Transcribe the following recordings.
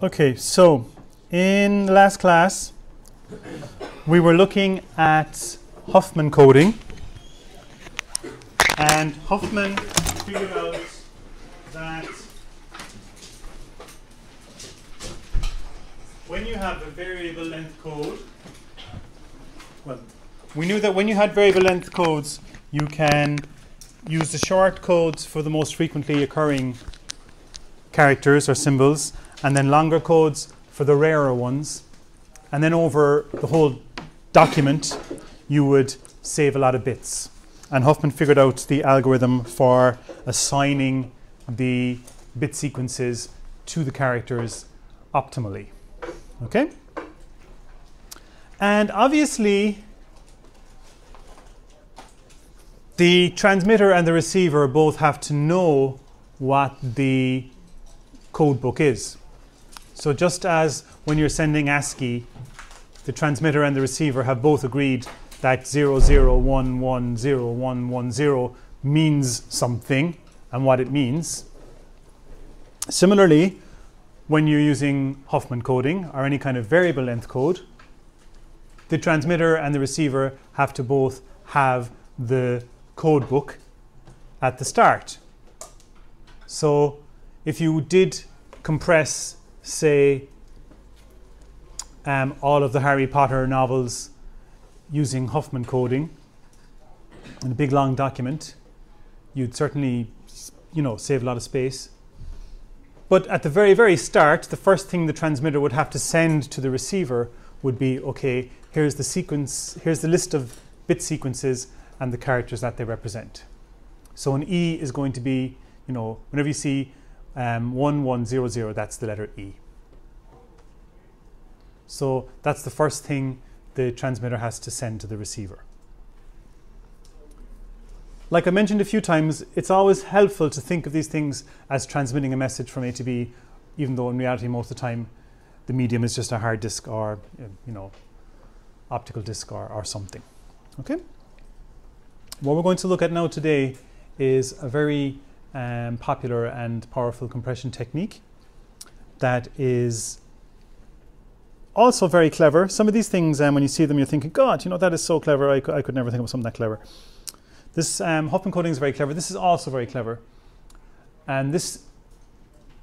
Okay, so in the last class, we were looking at HUFFMAN coding, and HUFFMAN figured out that when you have a variable length code, well, we knew that when you had variable length codes, you can use the short codes for the most frequently occurring characters or symbols, and then longer codes for the rarer ones. And then over the whole document, you would save a lot of bits. And HUFFMAN figured out the algorithm for assigning the bit sequences to the characters optimally. Okay? And obviously, the transmitter and the receiver both have to know what the code book is. So just as when you're sending ASCII, the transmitter and the receiver have both agreed that 00110110 means something and what it means. Similarly, when you're using HUFFMAN coding or any kind of variable length code, the transmitter and the receiver have to both have the code book at the start. So if you did compress, say, all of the Harry Potter novels using HUFFMAN coding in a big long document, you'd certainly, save a lot of space. But at the very, very start, the first thing the transmitter would have to send to the receiver would be, okay, here's the sequence, here's the list of bit sequences and the characters that they represent. So an E is going to be, whenever you see 1100, that's the letter E. So that's the first thing the transmitter has to send to the receiver. Like I mentioned a few times, it's always helpful to think of these things as transmitting a message from A to B, even though in reality most of the time the medium is just a hard disk or optical disk or something. Okay? What we're going to look at now today is a very popular and powerful compression technique that is also very clever. Some of these things, when you see them, you're thinking, God, that is so clever. I could never think of something that clever. This HUFFMAN coding is very clever. This is also very clever. And this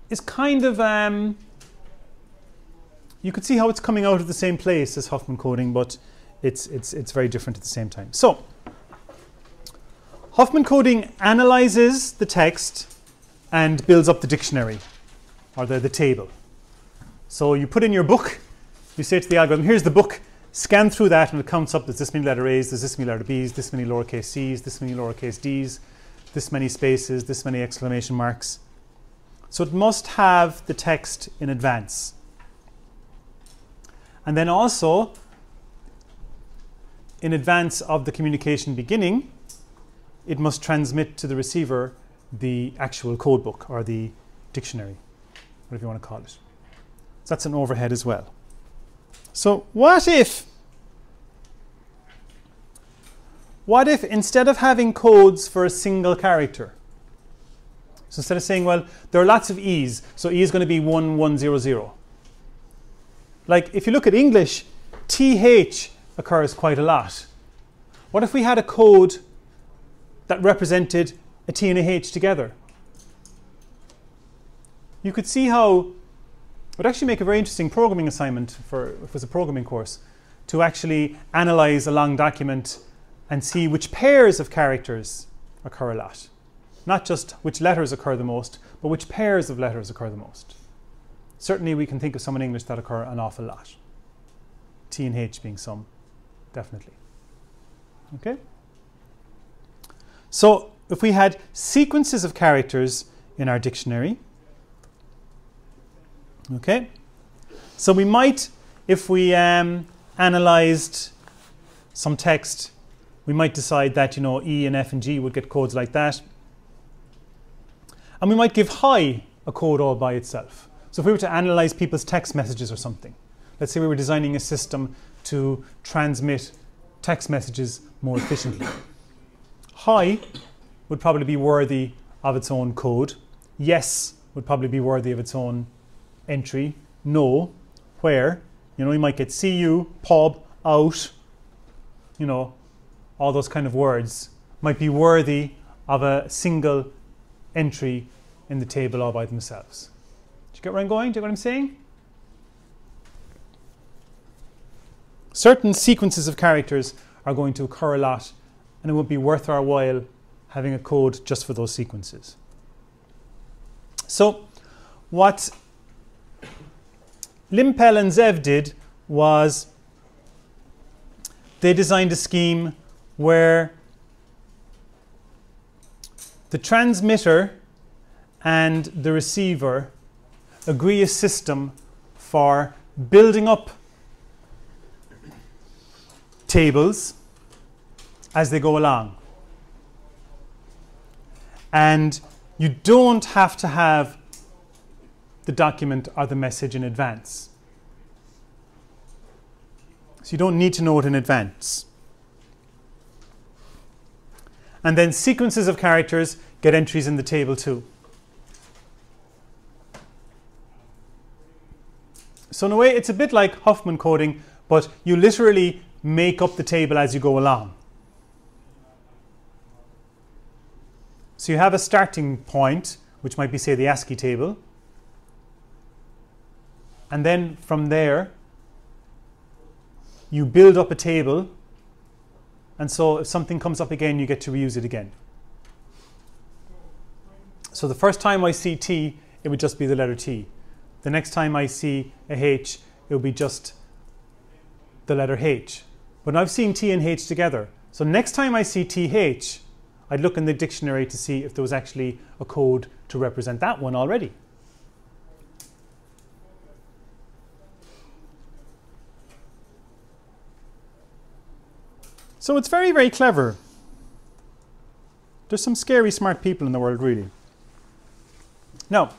is kind of, you could see how it's coming out of the same place as HUFFMAN coding, but it's very different at the same time. So, HUFFMAN coding analyzes the text and builds up the dictionary, or the table. So you put in your book, you say to the algorithm, here's the book, scan through that and it counts up, there's this many letter A's, there's this many letter B's, this many lowercase c's, this many lowercase d's, this many spaces, this many exclamation marks. So it must have the text in advance. And then also, in advance of the communication beginning, it must transmit to the receiver the actual code book or the dictionary, whatever you want to call it. So that's an overhead as well. So what if instead of having codes for a single character, so instead of saying, well, there are lots of E's, so E is going to be 1100. Like if you look at English, TH occurs quite a lot. What if we had a code that represented a T and a H together? You could see how it would actually make a very interesting programming assignment if it was a programming course, to actually analyze a long document and see which pairs of characters occur a lot. Not just which letters occur the most, but which pairs of letters occur the most. Certainly we can think of some in English that occur an awful lot. T and H being some, definitely. Okay? So if we had sequences of characters in our dictionary, okay, so we might, if we analyzed some text, we might decide that E and F and G would get codes like that, and we might give hi a code all by itself. So if we were to analyze people's text messages or something, let's say we were designing a system to transmit text messages more efficiently, hi would probably be worthy of its own code. Yes would probably be worthy of its own entry know where, you know, you might get CU, pub, out, you know, all those kind of words might be worthy of a single entry in the table all by themselves. Do you get where I'm going? Do you get what I'm saying? Certain sequences of characters are going to occur a lot, and it would be worth our while having a code just for those sequences. So what Lempel and Ziv did was they designed a scheme where the transmitter and the receiver agree a system for building up tables as they go along. And you don't have to have the document or the message in advance. So you don't need to know it in advance. And then sequences of characters get entries in the table too. So in a way, it's a bit like HUFFMAN coding, but you literally make up the table as you go along. So you have a starting point, which might be, say, the ASCII table. And then from there, you build up a table. And so if something comes up again, you get to reuse it again. So the first time I see T, it would just be the letter T. The next time I see a H, it will be just the letter H. But I've seen T and H together. So next time I see TH, I'd look in the dictionary to see if there was actually a code to represent that one already. So it's very, very clever. There's some scary smart people in the world, really. Now,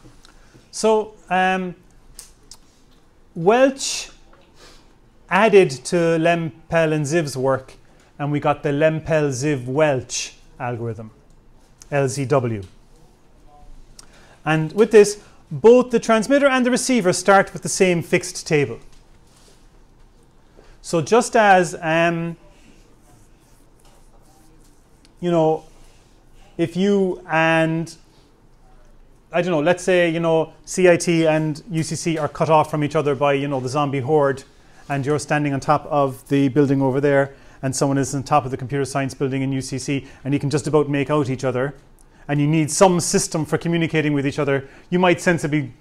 so Welch added to Lempel and Ziv's work, and we got the Lempel-Ziv-Welch algorithm, LZW. And with this, both the transmitter and the receiver start with the same fixed table. So just as, you know, if you and, I don't know, let's say, you know, CIT and UCC are cut off from each other by, you know, the zombie horde, and you're standing on top of the building over there, and someone is on top of the computer science building in UCC, and you can just about make out each other, and you need some system for communicating with each other, you might sensibly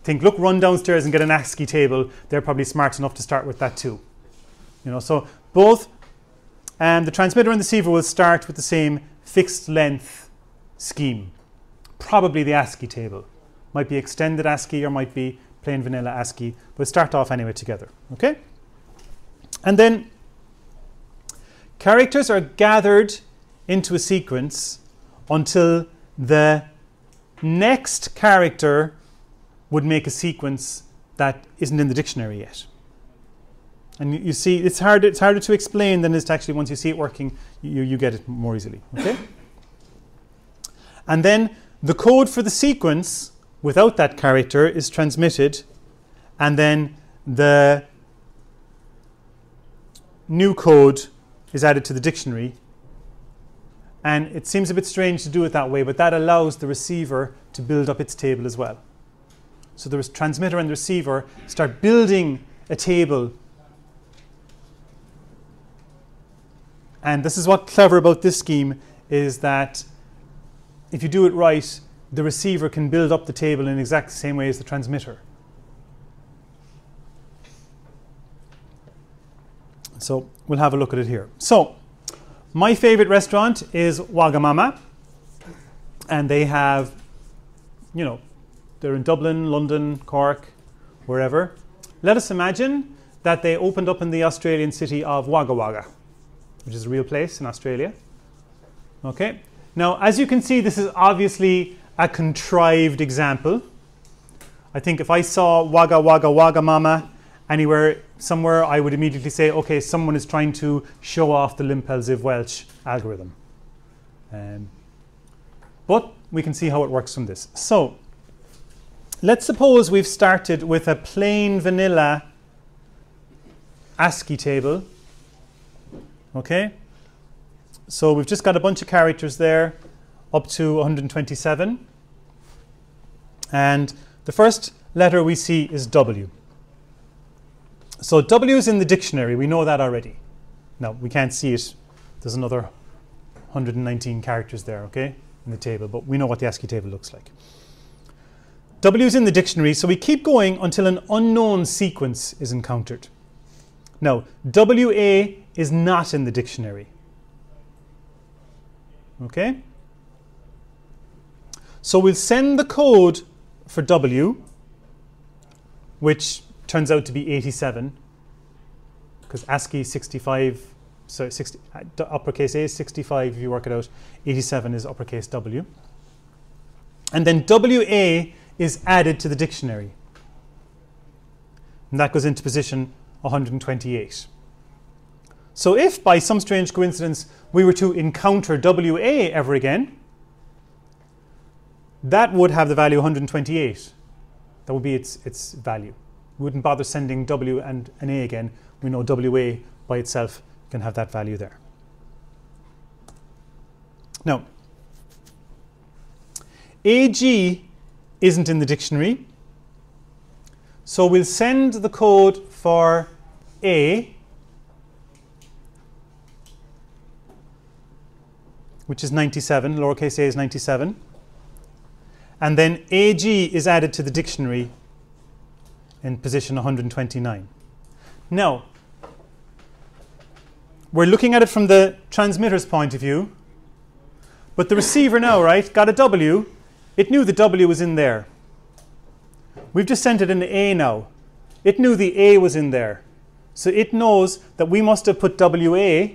think, look, run downstairs and get an ASCII table. They're probably smart enough to start with that too. You know, so both the transmitter and the receiver will start with the same fixed length scheme. Probably the ASCII table. Might be extended ASCII or might be plain vanilla ASCII, but start off anyway together. Okay? And then characters are gathered into a sequence until the next character would make a sequence that isn't in the dictionary yet. And you see, it's harder to explain than it is to actually, once you see it working, you get it more easily. Okay? And then the code for the sequence without that character is transmitted, and then the new code is added to the dictionary. And it seems a bit strange to do it that way, but that allows the receiver to build up its table as well. So the transmitter and the receiver start building a table. And this is what's clever about this scheme, is that if you do it right, the receiver can build up the table in exactly the same way as the transmitter. So we'll have a look at it here. So my favorite restaurant is Wagamama, and they have, you know, they're in Dublin, London, Cork, wherever. Let us imagine that they opened up in the Australian city of Wagga, which is a real place in Australia. Okay. Now, as you can see, this is obviously a contrived example. I think if I saw Wagga, Wagamama anywhere, somewhere, I would immediately say, okay, someone is trying to show off the Lempel-Ziv-Welch algorithm. But we can see how it works from this. So let's suppose we've started with a plain vanilla ASCII table. Okay? So we've just got a bunch of characters there up to 127. And the first letter we see is W. So W is in the dictionary. We know that already. Now, we can't see it. There's another 119 characters there, okay, in the table. But we know what the ASCII table looks like. W is in the dictionary, so we keep going until an unknown sequence is encountered. Now, WA is not in the dictionary. Okay? So we'll send the code for W, which turns out to be 87, because ASCII 65, so 60, uppercase A is 65 if you work it out, 87 is uppercase W. And then WA is added to the dictionary. And that goes into position 128. So if by some strange coincidence we were to encounter WA ever again, that would have the value 128. That would be its value. We wouldn't bother sending W and an A again. We know WA by itself can have that value there. Now, AG isn't in the dictionary. So we'll send the code for A, which is 97, lowercase a is 97. And then AG is added to the dictionary in position 129. Now, we're looking at it from the transmitter's point of view, but the receiver now, right, got a W. It knew the W was in there. We've just sent it an A now. It knew the A was in there. So it knows that we must have put WA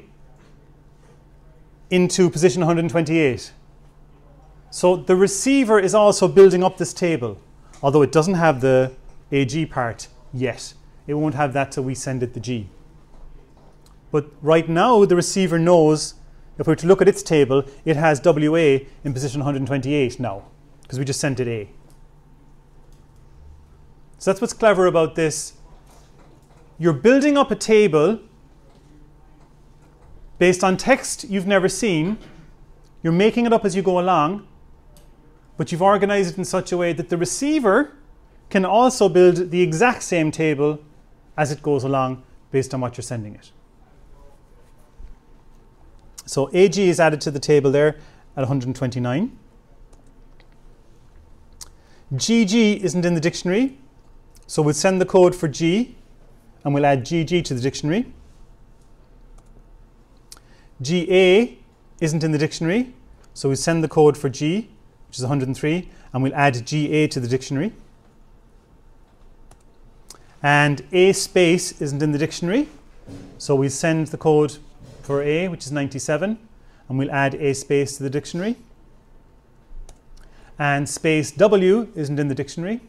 into position 128. So the receiver is also building up this table, although it doesn't have the AG part yet. It won't have that till we send it the G. But right now the receiver knows, if we were to look at its table, it has WA in position 128 now, because we just sent it A. So that's what's clever about this. You're building up a table based on text you've never seen. You're making it up as you go along, but you've organized it in such a way that the receiver can also build the exact same table as it goes along based on what you're sending it. So AG is added to the table there at 129. GG isn't in the dictionary, so we'll send the code for G and we'll add GG to the dictionary. GA isn't in the dictionary, so we'll send the code for G, which is 103, and we'll add GA to the dictionary. And A space isn't in the dictionary, so we'll send the code for A, which is 97, and we'll add A space to the dictionary. And space W isn't in the dictionary.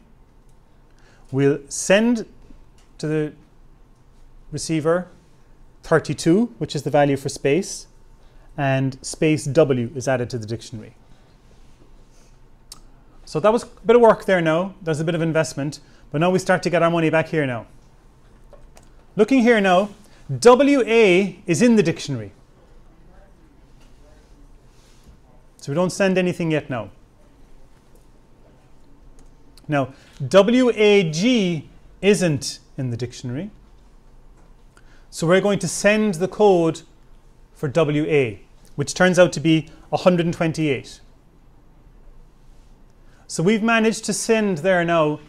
We'll send to the receiver 32, which is the value for space, and space W is added to the dictionary. So that was a bit of work there now. There's a bit of investment, but now we start to get our money back here now. Looking here now, WA is in the dictionary. So we don't send anything yet now. Now, WAG isn't in the dictionary. So we're going to send the code for WA, which turns out to be 128. So we've managed to send there now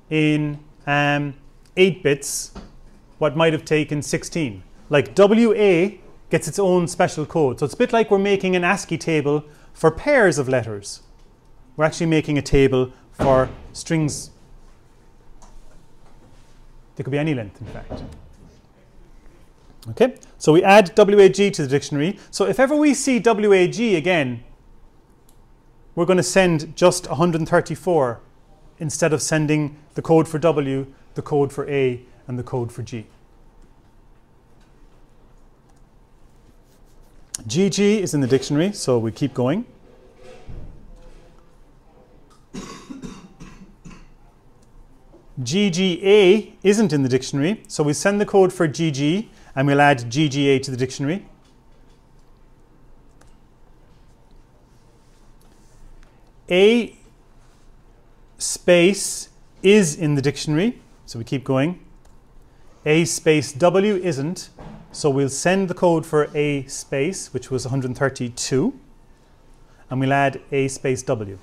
in 8 bits what might have taken 16. Like WA gets its own special code. So it's a bit like we're making an ASCII table for pairs of letters. We're actually making a table for strings. They could be any length, in fact. Okay, so we add WAG to the dictionary. So if ever we see WAG again, we're going to send just 134 instead of sending the code for W, the code for A, and the code for G. GG is in the dictionary, so we keep going. GGA isn't in the dictionary, so we send the code for GG and we'll add GGA to the dictionary. A space is in the dictionary, so we keep going. A space W isn't, so we'll send the code for A space, which was 132, and we'll add A space W.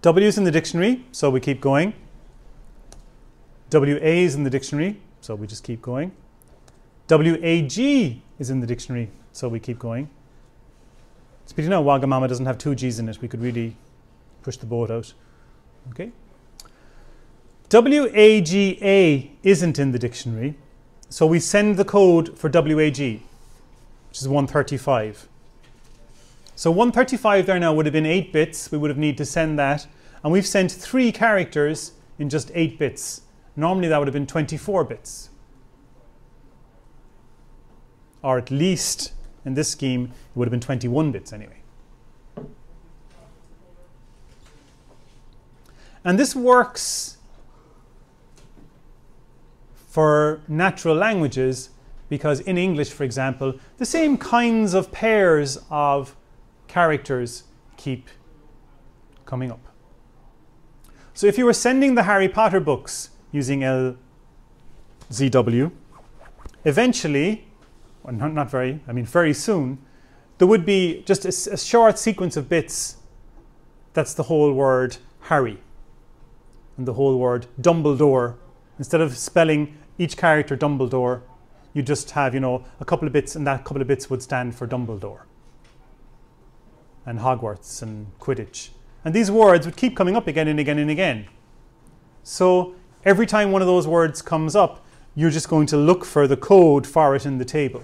W is in the dictionary, so we keep going. WA is in the dictionary, so we just keep going. WAG is in the dictionary, so we keep going. It's pretty now Wagamama doesn't have 2 G's in it. We could really push the boat out. Okay. WAGA isn't in the dictionary, so we send the code for WAG, which is 135. So 135 there now would have been 8 bits. We would have needed to send that. And we've sent 3 characters in just 8 bits. Normally that would have been 24 bits. Or at least in this scheme, it would have been 21 bits anyway. And this works for natural languages because in English, for example, the same kinds of pairs of characters keep coming up. So if you were sending the Harry Potter books using LZW, eventually, well, not very, I mean very soon, there would be just a short sequence of bits that's the whole word Harry and the whole word Dumbledore. Instead of spelling each character Dumbledore, you just have, you know, a couple of bits, and that couple of bits would stand for Dumbledore and Hogwarts and Quidditch. And these words would keep coming up again and again and again. So every time one of those words comes up, you're just going to look for the code for it in the table.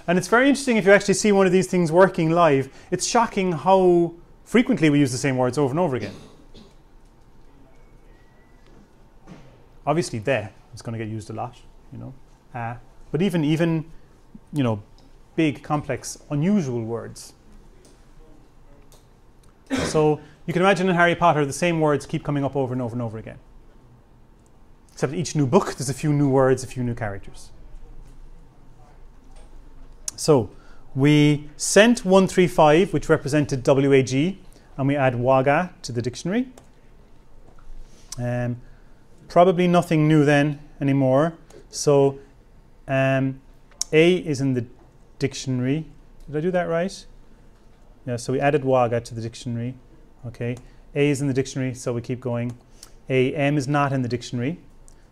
And it's very interesting if you actually see one of these things working live. It's shocking how frequently we use the same words over and over again. Obviously, "the" is going to get used a lot, you know. But even you know, big, complex, unusual words. So you can imagine in Harry Potter, the same words keep coming up over and over and over again. Except each new book, there's a few new words, a few new characters. So we sent 135, which represented WAG, and we add Wagga to the dictionary. Probably nothing new then anymore. So A is in the dictionary. Did I do that right? Yeah, so we added Wagga to the dictionary. Okay, A is in the dictionary, so we keep going. AM is not in the dictionary.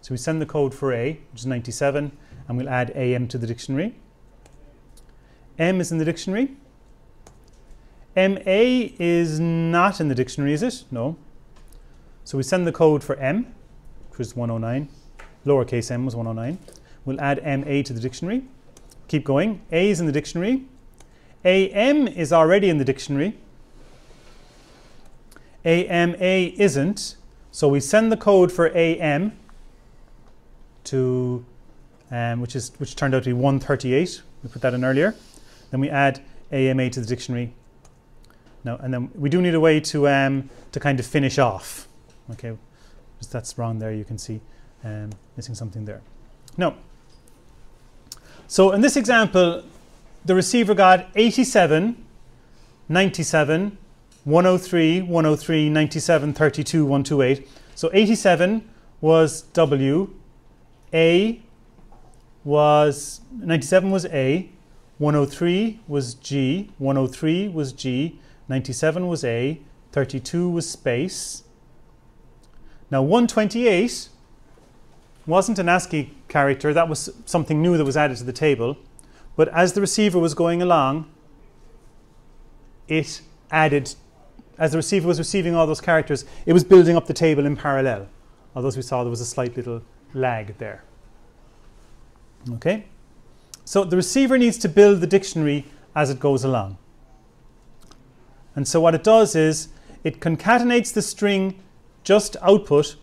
So we send the code for A, which is 97, and we'll add AM to the dictionary. M is in the dictionary. MA is not in the dictionary, is it? No. So we send the code for M, which was 109. Lowercase m was 109. We'll add MA to the dictionary. Keep going. A is in the dictionary. AM is already in the dictionary. AMA isn't. So we send the code for AM to, which turned out to be 138. We put that in earlier. Then we add AMA to the dictionary. Now, and then we do need a way to kind of finish off. Okay, just that's wrong there. You can see missing something there. No. So in this example, the receiver got 87, 97, 103, 103, 97, 32, 128. So 87 was W, A was, 97 was A, 103 was G, 103 was G, 97 was A, 32 was space. Now 128 wasn't an ASCII character, that was something new that was added to the table. But as the receiver was going along, it added, as the receiver was receiving all those characters, it was building up the table in parallel. Although as we saw, there was a slight little lag there. Okay? So the receiver needs to build the dictionary as it goes along. And so what it does is, it concatenates the string just output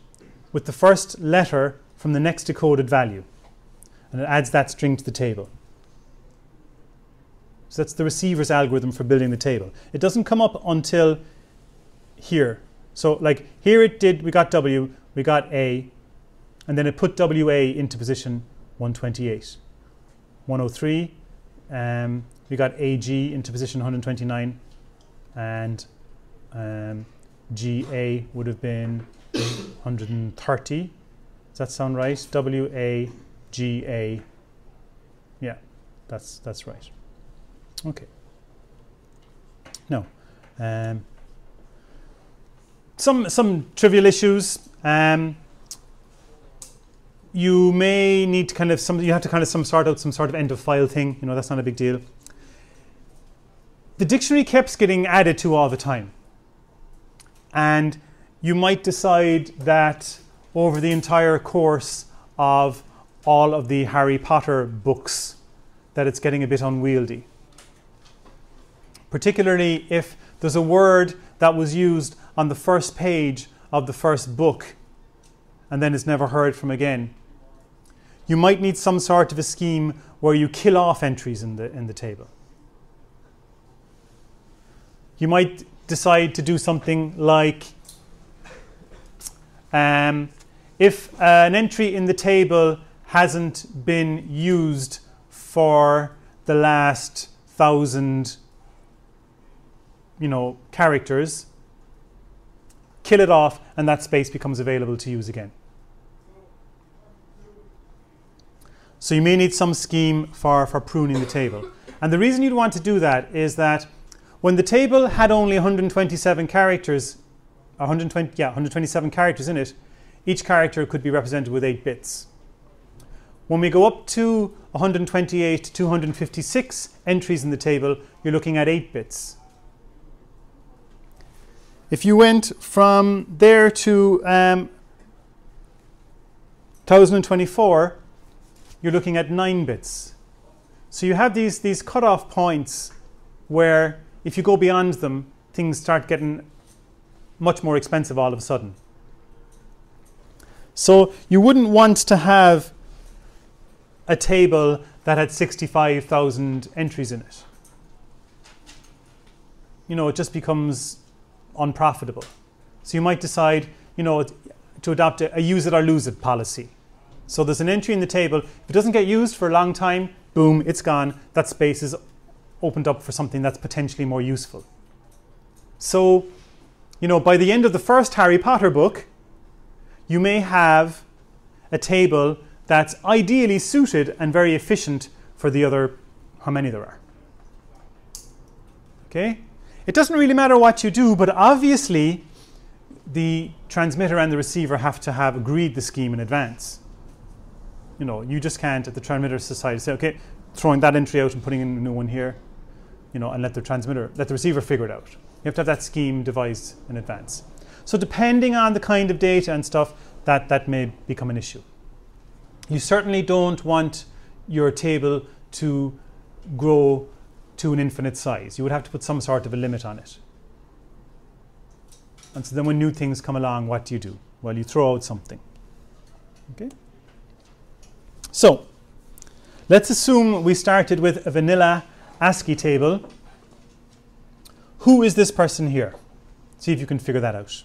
with the first letter from the next decoded value. And it adds that string to the table. So that's the receiver's algorithm for building the table. It doesn't come up until here. So like here it did, we got W, we got A, and then it put WA into position 128. 103, we got AG into position 129, and GA would have been 130. Does that sound right? WA, GA. Yeah, that's right. Okay. Now, some trivial issues. You may need to kind of you have to kind of sort out some sort of end of file thing. You know, that's not a big deal. The dictionary keeps getting added to all the time, and you might decide that over the entire course of all of the Harry Potter books that it's getting a bit unwieldy. Particularly if there's a word that was used on the first page of the first book and then is never heard from again. You might need some sort of a scheme where you kill off entries in the table. You might decide to do something like if an entry in the table hasn't been used for the last 1,000 characters, kill it off and that space becomes available to use again. So you may need some scheme for pruning the table. And the reason you'd want to do that is that when the table had only 127 characters, 127 characters in it, each character could be represented with 8 bits. When we go up to 128 to 256 entries in the table, you're looking at 8 bits. If you went from there to 1024, you're looking at 9 bits. So you have these cutoff points where if you go beyond them, things start getting much more expensive all of a sudden. So you wouldn't want to have a table that had 65,000 entries in it. It just becomes unprofitable. So you might decide, to adopt a use it or lose it policy. So there's an entry in the table. If it doesn't get used for a long time, boom, it's gone. That space is opened up for something that's potentially more useful. So, by the end of the first Harry Potter book, you may have a table that's ideally suited and very efficient for the other, how many there are. Okay? It doesn't really matter what you do, but obviously the transmitter and the receiver have to have agreed the scheme in advance. You just can't at the transmitter side say, okay, throwing that entry out and putting in a new one here, and let the receiver figure it out. You have to have that scheme devised in advance. So depending on the kind of data and stuff, that may become an issue. You certainly don't want your table to grow to an infinite size. You would have to put some sort of a limit on it. And so then when new things come along, what do you do? Well, you throw out something. Okay? So, let's assume we started with a vanilla ASCII table. Who is this person here? See if you can figure that out.